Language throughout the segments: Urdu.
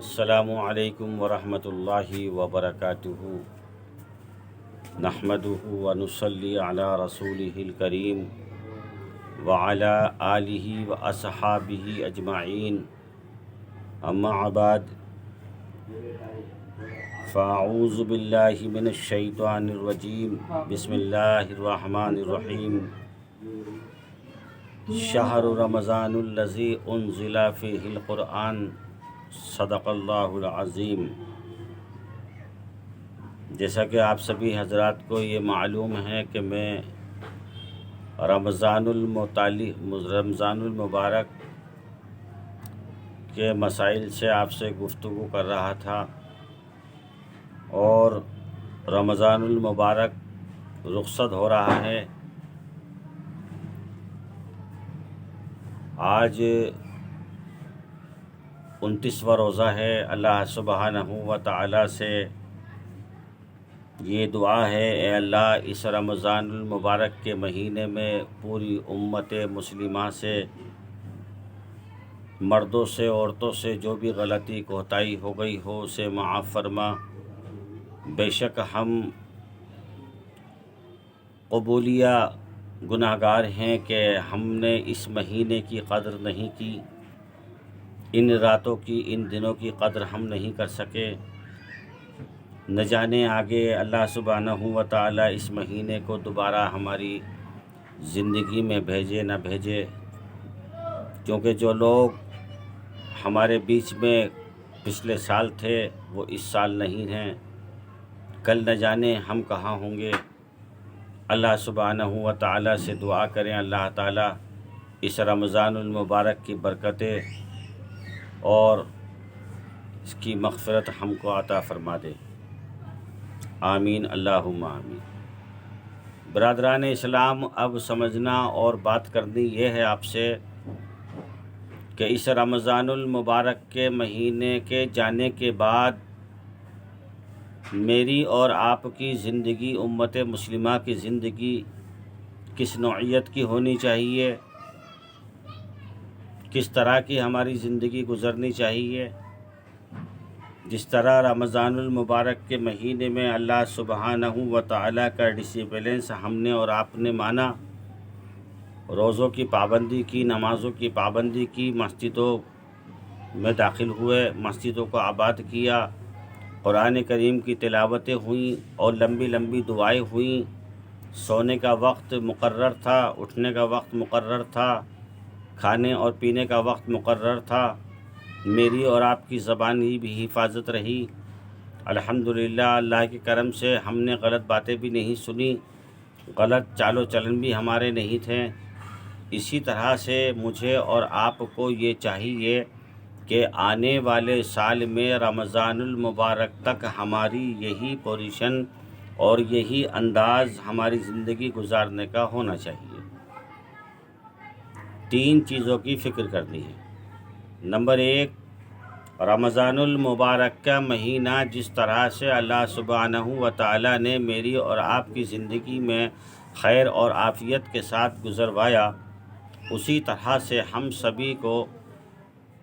السلام علیکم ورحمۃ اللہ وبرکاتہ نحمدہ ونصلی علی رسولہ الکریم وعلی آلہ واصحابہ اجمعین اما بعد فاعوذ باللہ من الشیطان الرجیم بسم اللہ الرحمن الرحیم شہر رمضان الذی انزل فیہ القرآن صدق اللہ العظیم۔ جیسا کہ آپ سبھی حضرات کو یہ معلوم ہے کہ میں رمضان المبارک کے مسائل سے آپ سے گفتگو کر رہا تھا، اور رمضان المبارک رخصت ہو رہا ہے۔ آج 29واں روزہ ہے۔ اللہ سبحانہ و تعالیٰ سے یہ دعا ہے، اے اللہ اس رمضان المبارک کے مہینے میں پوری امت مسلمہ سے، مردوں سے عورتوں سے جو بھی غلطی کوتاہی ہو گئی ہو اسے معاف فرما۔ بے شک ہم قبولیہ گناہ گار ہیں کہ ہم نے اس مہینے کی قدر نہیں کی، ان راتوں کی، ان دنوں کی قدر ہم نہیں کر سکے۔ نہ جانے آگے اللہ سبحانہ و تعالیٰ اس مہینے کو دوبارہ ہماری زندگی میں بھیجے نہ بھیجے، کیونکہ جو لوگ ہمارے بیچ میں پچھلے سال تھے وہ اس سال نہیں ہیں، کل نہ جانے ہم کہاں ہوں گے۔ اللہ سبحانہ و تعالیٰ سے دعا کریں، اللہ تعالیٰ اس رمضان المبارک کی برکتیں اور اس کی مغفرت ہم کو عطا فرما دے، آمین اللہم آمین۔ برادران اسلام، اب سمجھنا اور بات کرنی یہ ہے آپ سے کہ اس رمضان المبارک کے مہینے کے جانے کے بعد میری اور آپ کی زندگی، امت مسلمہ کی زندگی کس نوعیت کی ہونی چاہیے، کس طرح کی ہماری زندگی گزرنی چاہیے۔ جس طرح رمضان المبارک کے مہینے میں اللہ سبحانہ و تعالیٰ کا ڈسپلنس ہم نے اور آپ نے مانا، روزوں کی پابندی کی، نمازوں کی پابندی کی، مسجدوں میں داخل ہوئے، مسجدوں کو آباد کیا، قرآن کریم کی تلاوتیں ہوئیں اور لمبی لمبی دعائیں ہوئیں، سونے کا وقت مقرر تھا، اٹھنے کا وقت مقرر تھا، کھانے اور پینے کا وقت مقرر تھا، میری اور آپ کی زبان کی بھی حفاظت رہی۔ الحمدللہ اللہ کے کرم سے ہم نے غلط باتیں بھی نہیں سنی، غلط چال و چلن بھی ہمارے نہیں تھے۔ اسی طرح سے مجھے اور آپ کو یہ چاہیے کہ آنے والے سال میں رمضان المبارک تک ہماری یہی پوزیشن اور یہی انداز ہماری زندگی گزارنے کا ہونا چاہیے۔ 3 چیزوں کی فکر کرنی ہے۔ نمبر 1، رمضان المبارک کا مہینہ جس طرح سے اللہ سبحانہ و تعالیٰ نے میری اور آپ کی زندگی میں خیر اور عافیت کے ساتھ گزروایا، اسی طرح سے ہم سبھی کو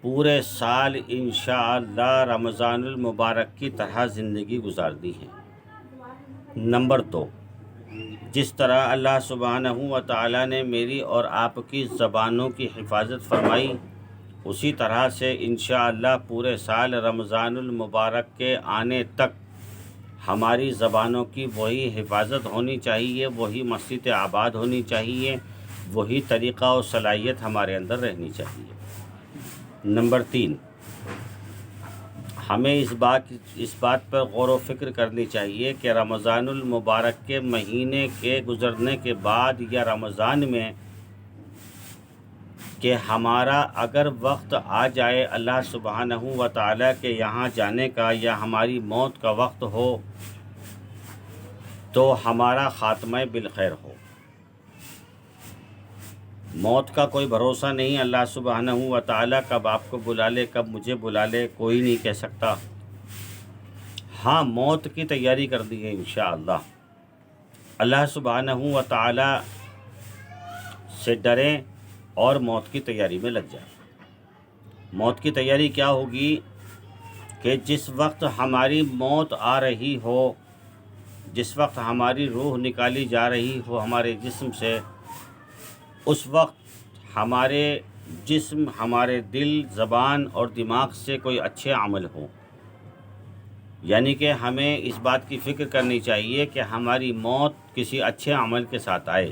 پورے سال انشاءاللہ رمضان المبارک کی طرح زندگی گزارنی ہے۔ نمبر 2، جس طرح اللہ سبحانہ و تعالیٰ نے میری اور آپ کی زبانوں کی حفاظت فرمائی، اسی طرح سے انشاءاللہ پورے سال رمضان المبارک کے آنے تک ہماری زبانوں کی وہی حفاظت ہونی چاہیے، وہی مسجد آباد ہونی چاہیے، وہی طریقہ و صلاحیت ہمارے اندر رہنی چاہیے۔ نمبر 3، ہمیں اس بات پر غور و فکر کرنی چاہیے کہ رمضان المبارک کے مہینے کے گزرنے کے بعد یا رمضان میں کہ ہمارا اگر وقت آ جائے اللہ سبحانہ و تعالیٰ کے یہاں جانے کا یا ہماری موت کا وقت ہو تو ہمارا خاتمہ بالخیر ہو۔ موت کا کوئی بھروسہ نہیں، اللہ سبحانہ و تعالیٰ کب آپ کو بلا لے، کب مجھے بلا لے، کوئی نہیں کہہ سکتا۔ ہاں، موت کی تیاری کرنی ہے انشاءاللہ۔ اللہ سبحانہ و تعالیٰ سے ڈریں اور موت کی تیاری میں لگ جائیں۔ موت کی تیاری کیا ہوگی کہ جس وقت ہماری موت آ رہی ہو، جس وقت ہماری روح نکالی جا رہی ہو ہمارے جسم سے، اس وقت ہمارے جسم، ہمارے دل، زبان اور دماغ سے کوئی اچھے عمل ہوں۔ یعنی کہ ہمیں اس بات کی فکر کرنی چاہیے کہ ہماری موت کسی اچھے عمل کے ساتھ آئے،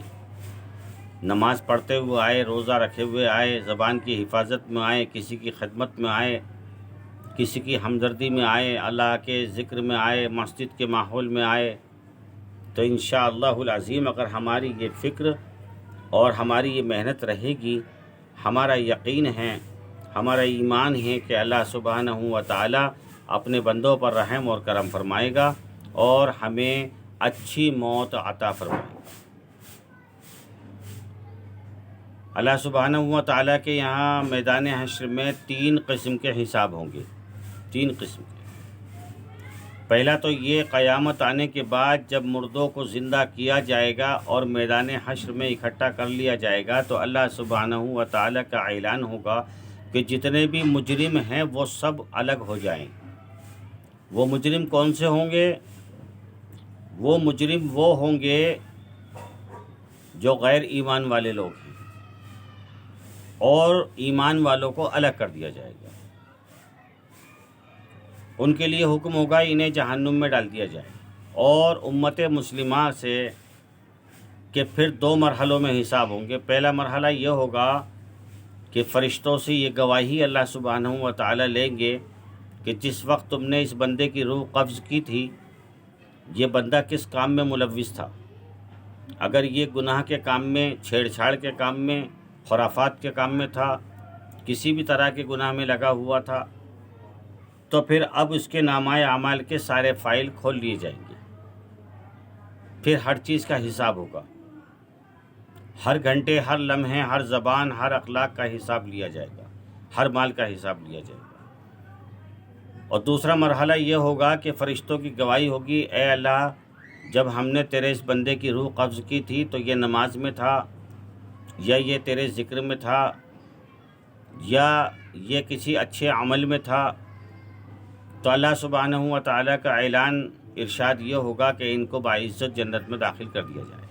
نماز پڑھتے ہوئے آئے، روزہ رکھے ہوئے آئے، زبان کی حفاظت میں آئے، کسی کی خدمت میں آئے، کسی کی ہمدردی میں آئے، اللہ کے ذکر میں آئے، مسجد کے ماحول میں آئے۔ تو انشاءاللہ العظیم اگر ہماری یہ فکر اور ہماری یہ محنت رہے گی، ہمارا یقین ہے، ہمارا ایمان ہے کہ اللہ سبحانہ و تعالی اپنے بندوں پر رحم اور کرم فرمائے گا اور ہمیں اچھی موت عطا فرمائے گا۔ اللہ سبحانہ و تعالیٰ کے یہاں میدان حشر میں 3 قسم کے حساب ہوں گے، 3 قسم کے۔ پہلا تو یہ قیامت آنے کے بعد جب مردوں کو زندہ کیا جائے گا اور میدان حشر میں اکٹھا کر لیا جائے گا تو اللہ سبحانہ و تعالیٰ کا اعلان ہوگا کہ جتنے بھی مجرم ہیں وہ سب الگ ہو جائیں۔ وہ مجرم کون سے ہوں گے؟ وہ مجرم وہ ہوں گے جو غیر ایمان والے لوگ ہیں، اور ایمان والوں کو الگ کر دیا جائے گا۔ ان کے لیے حکم ہوگا انہیں جہنم میں ڈال دیا جائے، اور امت مسلمہ سے کہ پھر 2 مرحلوں میں حساب ہوں گے۔ پہلا مرحلہ یہ ہوگا کہ فرشتوں سے یہ گواہی اللہ سبحانہ و تعالی لیں گے کہ جس وقت تم نے اس بندے کی روح قبض کی تھی، یہ بندہ کس کام میں ملوث تھا۔ اگر یہ گناہ کے کام میں، چھیڑ چھاڑ کے کام میں، خرافات کے کام میں تھا، کسی بھی طرح کے گناہ میں لگا ہوا تھا، تو پھر اب اس کے نامہ اعمال کے سارے فائل کھول لیے جائیں گے۔ پھر ہر چیز کا حساب ہوگا، ہر گھنٹے، ہر لمحے، ہر زبان، ہر اخلاق کا حساب لیا جائے گا، ہر مال کا حساب لیا جائے گا۔ اور دوسرا مرحلہ یہ ہوگا کہ فرشتوں کی گواہی ہوگی، اے اللہ، جب ہم نے تیرے اس بندے کی روح قبض کی تھی تو یہ نماز میں تھا، یا یہ تیرے ذکر میں تھا، یا یہ کسی اچھے عمل میں تھا۔ تو اللہ سبحانہ و تعالیٰ کا اعلان، ارشاد یہ ہوگا کہ ان کو باعزت جنت میں داخل کر دیا جائے،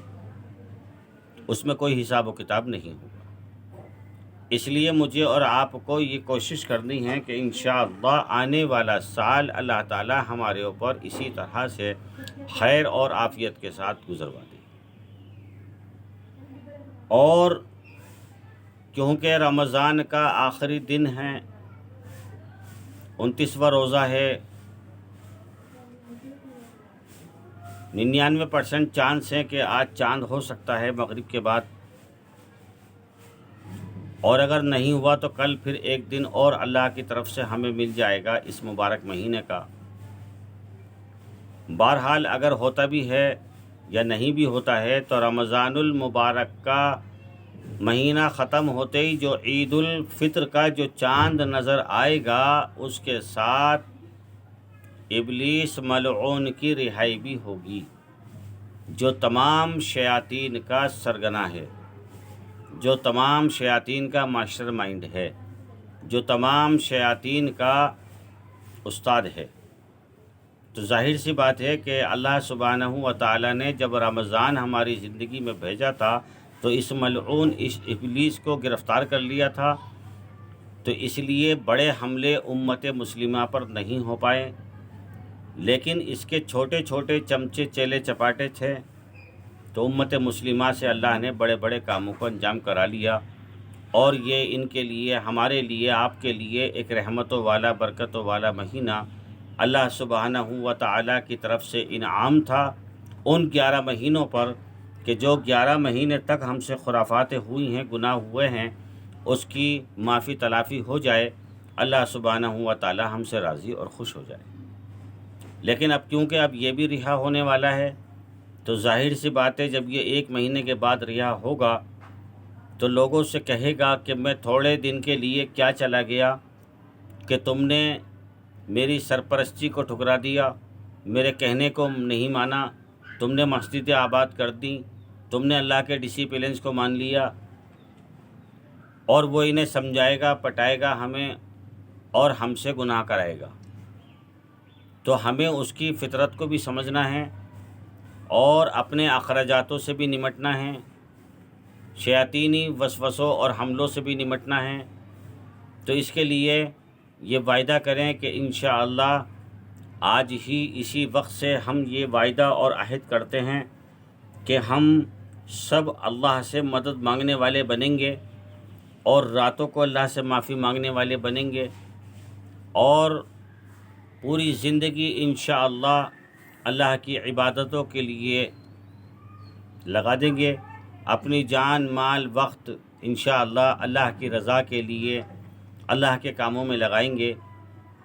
اس میں کوئی حساب و کتاب نہیں ہوگا۔ اس لیے مجھے اور آپ کو یہ کوشش کرنی ہے کہ انشاءاللہ آنے والا سال اللہ تعالیٰ ہمارے اوپر اسی طرح سے خیر اور عافیت کے ساتھ گزروا دے۔ اور کیونکہ رمضان کا آخری دن ہے، 29واں روزہ ہے، 99% چانس ہے کہ آج چاند ہو سکتا ہے مغرب کے بعد، اور اگر نہیں ہوا تو کل پھر ایک دن اور اللہ کی طرف سے ہمیں مل جائے گا اس مبارک مہینے کا۔ بہرحال اگر ہوتا بھی ہے یا نہیں بھی ہوتا ہے تو رمضان المبارک کا مہینہ ختم ہوتے ہی جو عید الفطر کا جو چاند نظر آئے گا، اس کے ساتھ ابلیس ملعون کی رہائی بھی ہوگی، جو تمام شیاطین کا سرگنا ہے، جو تمام شیاطین کا ماسٹر مائنڈ ہے، جو تمام شیاطین کا استاد ہے۔ تو ظاہر سی بات ہے کہ اللہ سبحانہ و تعالیٰ نے جب رمضان ہماری زندگی میں بھیجا تھا تو اس ملعون اس ابلیس کو گرفتار کر لیا تھا، تو اس لیے بڑے حملے امت مسلمہ پر نہیں ہو پائے، لیکن اس کے چھوٹے چھوٹے چمچے چیلے چپاٹے تھے، تو امت مسلمہ سے اللہ نے بڑے بڑے کاموں کو انجام کرا لیا، اور یہ ان کے لیے، ہمارے لیے، آپ کے لیے ایک رحمتوں والا، برکتوں والا مہینہ اللہ سبحانہ و تعالیٰ کی طرف سے انعام تھا ان 11 مہینوں پر، کہ جو 11 مہینے تک ہم سے خرافاتیں ہوئی ہیں، گناہ ہوئے ہیں، اس کی معافی تلافی ہو جائے، اللہ سبحانہ و تعالیٰ ہم سے راضی اور خوش ہو جائے۔ لیکن اب کیونکہ اب یہ بھی رہا ہونے والا ہے، تو ظاہر سی بات ہے جب یہ 1 مہینے کے بعد رہا ہوگا تو لوگوں سے کہے گا کہ میں تھوڑے دن کے لیے کیا چلا گیا کہ تم نے میری سرپرستی کو ٹھکرا دیا، میرے کہنے کو نہیں مانا، تم نے مسجدیں آباد کر دیں، تم نے اللہ کے ڈسپلنس کو مان لیا، اور وہ انہیں سمجھائے گا، پٹائے گا ہمیں، اور ہم سے گناہ کرائے گا۔ تو ہمیں اس کی فطرت کو بھی سمجھنا ہے اور اپنے اخراجاتوں سے بھی نمٹنا ہے، شیاطینی وسوسوں اور حملوں سے بھی نمٹنا ہے۔ تو اس کے لیے یہ وعدہ کریں کہ انشاءاللہ آج ہی اسی وقت سے ہم یہ وعدہ اور عہد کرتے ہیں کہ ہم سب اللہ سے مدد مانگنے والے بنیں گے اور راتوں کو اللہ سے معافی مانگنے والے بنیں گے، اور پوری زندگی انشاءاللہ اللہ کی عبادتوں کے لیے لگا دیں گے، اپنی جان مال وقت انشاءاللہ اللہ کی رضا کے لیے اللہ کے کاموں میں لگائیں گے۔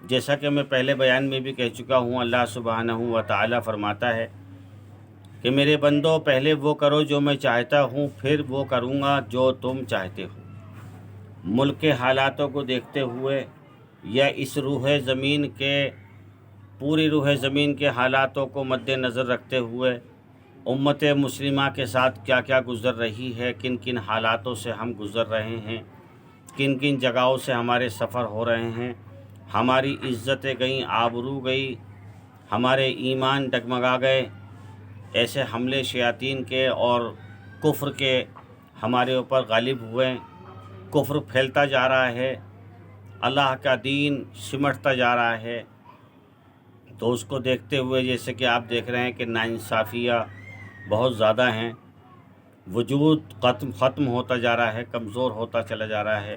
جیسا کہ میں پہلے بیان میں بھی کہہ چکا ہوں، اللہ سبحانہ و تعالی فرماتا ہے کہ میرے بندو پہلے وہ کرو جو میں چاہتا ہوں، پھر وہ کروں گا جو تم چاہتے ہو۔ ملک کے حالاتوں کو دیکھتے ہوئے یا اس پوری روح زمین کے حالاتوں کو مد نظر رکھتے ہوئے امت مسلمہ کے ساتھ کیا کیا گزر رہی ہے، کن کن حالاتوں سے ہم گزر رہے ہیں، کن کن جگہوں سے ہمارے سفر ہو رہے ہیں، ہماری عزتیں گئیں، آبرو گئی، ہمارے ایمان ڈگمگا گئے، ایسے حملے شیاطین کے اور کفر کے ہمارے اوپر غالب ہوئے، کفر پھیلتا جا رہا ہے، اللہ کا دین سمٹتا جا رہا ہے۔ تو اس کو دیکھتے ہوئے جیسے کہ آپ دیکھ رہے ہیں کہ ناانصافیاں بہت زیادہ ہیں، وجود ختم ہوتا جا رہا ہے، کمزور ہوتا چلا جا رہا ہے۔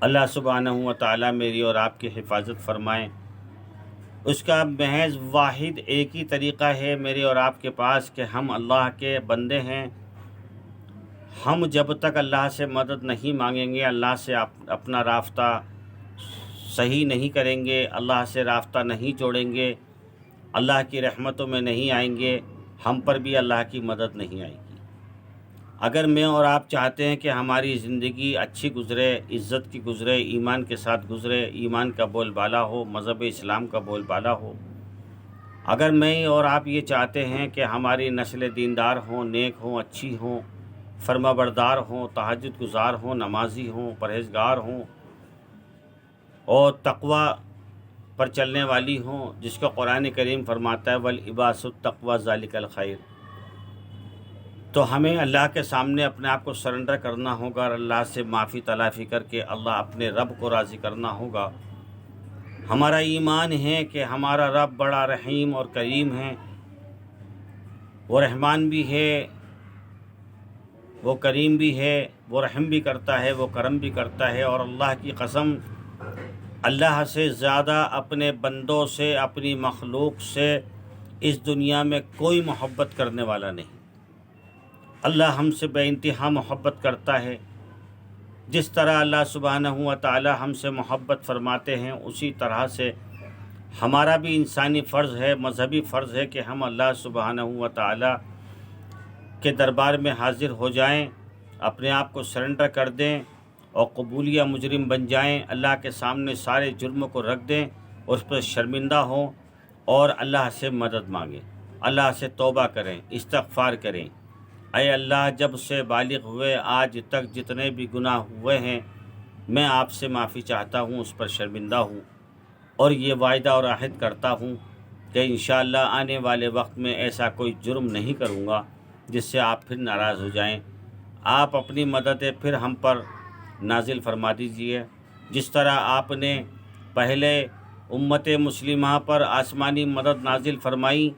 اللہ سبحانہ و تعالیٰ میری اور آپ کی حفاظت فرمائیں۔ اس کا محض واحد ایک ہی طریقہ ہے میرے اور آپ کے پاس کہ ہم اللہ کے بندے ہیں۔ ہم جب تک اللہ سے مدد نہیں مانگیں گے، اللہ سے اپنا رابطہ صحیح نہیں کریں گے، اللہ سے رابطہ نہیں جوڑیں گے، اللہ کی رحمتوں میں نہیں آئیں گے، ہم پر بھی اللہ کی مدد نہیں آئے گی۔ اگر میں اور آپ چاہتے ہیں کہ ہماری زندگی اچھی گزرے، عزت کی گزرے، ایمان کے ساتھ گزرے، ایمان کا بول بالا ہو، مذہب اسلام کا بول بالا ہو، اگر میں اور آپ یہ چاہتے ہیں کہ ہماری نسل دیندار ہوں، نیک ہوں، اچھی ہوں، فرما بردار ہوں، تہجد گزار ہوں، نمازی ہوں، پرہیزگار ہوں اور تقوی پر چلنے والی ہوں، جس کو قرآن کریم فرماتا ہے وَالْإِبَاسُ التَّقْوَى ذَلِكَ الْخَيْرُ، تو ہمیں اللہ کے سامنے اپنے آپ کو سرنڈر کرنا ہوگا اور اللہ سے معافی تلافی کر کے اللہ اپنے رب کو راضی کرنا ہوگا۔ ہمارا ایمان ہے کہ ہمارا رب بڑا رحیم اور کریم ہے، وہ رحمان بھی ہے، وہ کریم بھی ہے، وہ رحم بھی کرتا ہے، وہ کرم بھی کرتا ہے، اور اللہ کی قسم اللہ سے زیادہ اپنے بندوں سے، اپنی مخلوق سے اس دنیا میں کوئی محبت کرنے والا نہیں۔ اللہ ہم سے بے انتہا محبت کرتا ہے۔ جس طرح اللہ سبحانہ و تعالی ہم سے محبت فرماتے ہیں، اسی طرح سے ہمارا بھی انسانی فرض ہے، مذہبی فرض ہے کہ ہم اللہ سبحانہ و تعالی کے دربار میں حاضر ہو جائیں، اپنے آپ کو سرنڈر کر دیں اور قبولیہ مجرم بن جائیں، اللہ کے سامنے سارے جرموں کو رکھ دیں اور اس پر شرمندہ ہوں اور اللہ سے مدد مانگیں، اللہ سے توبہ کریں، استغفار کریں۔ اے اللہ، جب سے بالغ ہوئے آج تک جتنے بھی گناہ ہوئے ہیں، میں آپ سے معافی چاہتا ہوں، اس پر شرمندہ ہوں، اور یہ وعدہ اور عہد کرتا ہوں کہ انشاءاللہ آنے والے وقت میں ایسا کوئی جرم نہیں کروں گا جس سے آپ پھر ناراض ہو جائیں۔ آپ اپنی مددیں پھر ہم پر نازل فرما دیجئے، جس طرح آپ نے پہلے امت مسلمہ پر آسمانی مدد نازل فرمائی۔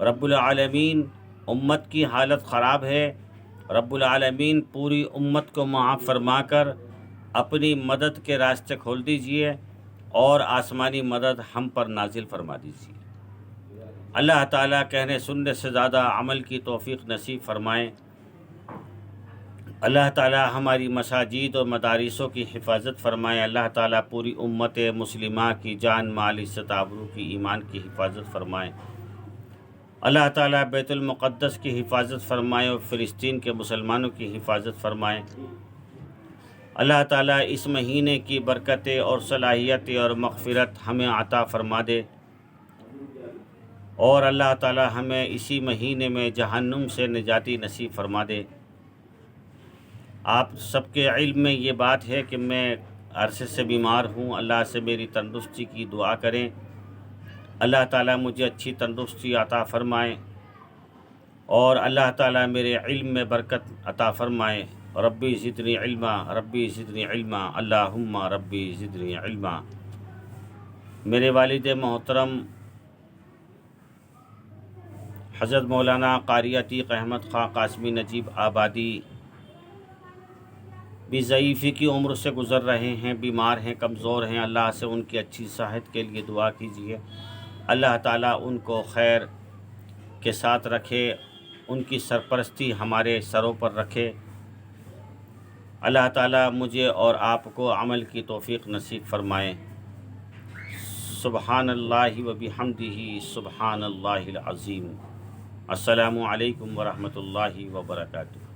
رب العالمین، امت کی حالت خراب ہے، رب العالمین پوری امت کو معاف فرما کر اپنی مدد کے راستے کھول دیجئے اور آسمانی مدد ہم پر نازل فرما دیجئے۔ اللہ تعالیٰ کہنے سننے سے زیادہ عمل کی توفیق نصیب فرمائیں۔ اللہ تعالیٰ ہماری مساجد اور مدارسوں کی حفاظت فرمائے۔ اللہ تعالیٰ پوری امت مسلمہ کی جان مال عزت آبرو کی ایمان کی حفاظت فرمائے۔ اللہ تعالیٰ بیت المقدس کی حفاظت فرمائے اور فلسطین کے مسلمانوں کی حفاظت فرمائے۔ اللہ تعالیٰ اس مہینے کی برکتیں اور صلاحیت اور مغفرت ہمیں عطا فرما دے، اور اللہ تعالیٰ ہمیں اسی مہینے میں جہنم سے نجاتی نصیب فرما دے۔ آپ سب کے علم میں یہ بات ہے کہ میں عرصے سے بیمار ہوں، اللہ سے میری تندرستی کی دعا کریں۔ اللہ تعالیٰ مجھے اچھی تندرستی عطا فرمائے اور اللہ تعالیٰ میرے علم میں برکت عطا فرمائے۔ ربی زدنی علما، ربی زدنی علما، اللہم ربی زدنی علما۔ میرے والد محترم حضرت مولانا قاری عتیق احمد خاں قاسمی نجیب آبادی بھی ضعیفی کی عمر سے گزر رہے ہیں، بیمار ہیں، کمزور ہیں۔ اللہ سے ان کی اچھی صحت کے لیے دعا کیجیے۔ اللہ تعالیٰ ان کو خیر کے ساتھ رکھے، ان کی سرپرستی ہمارے سروں پر رکھے۔ اللہ تعالیٰ مجھے اور آپ کو عمل کی توفیق نصیب فرمائے۔ سبحان اللہ و بحمدہ، سبحان اللہ العظیم۔ السلام علیکم ورحمۃ اللہ وبرکاتہ۔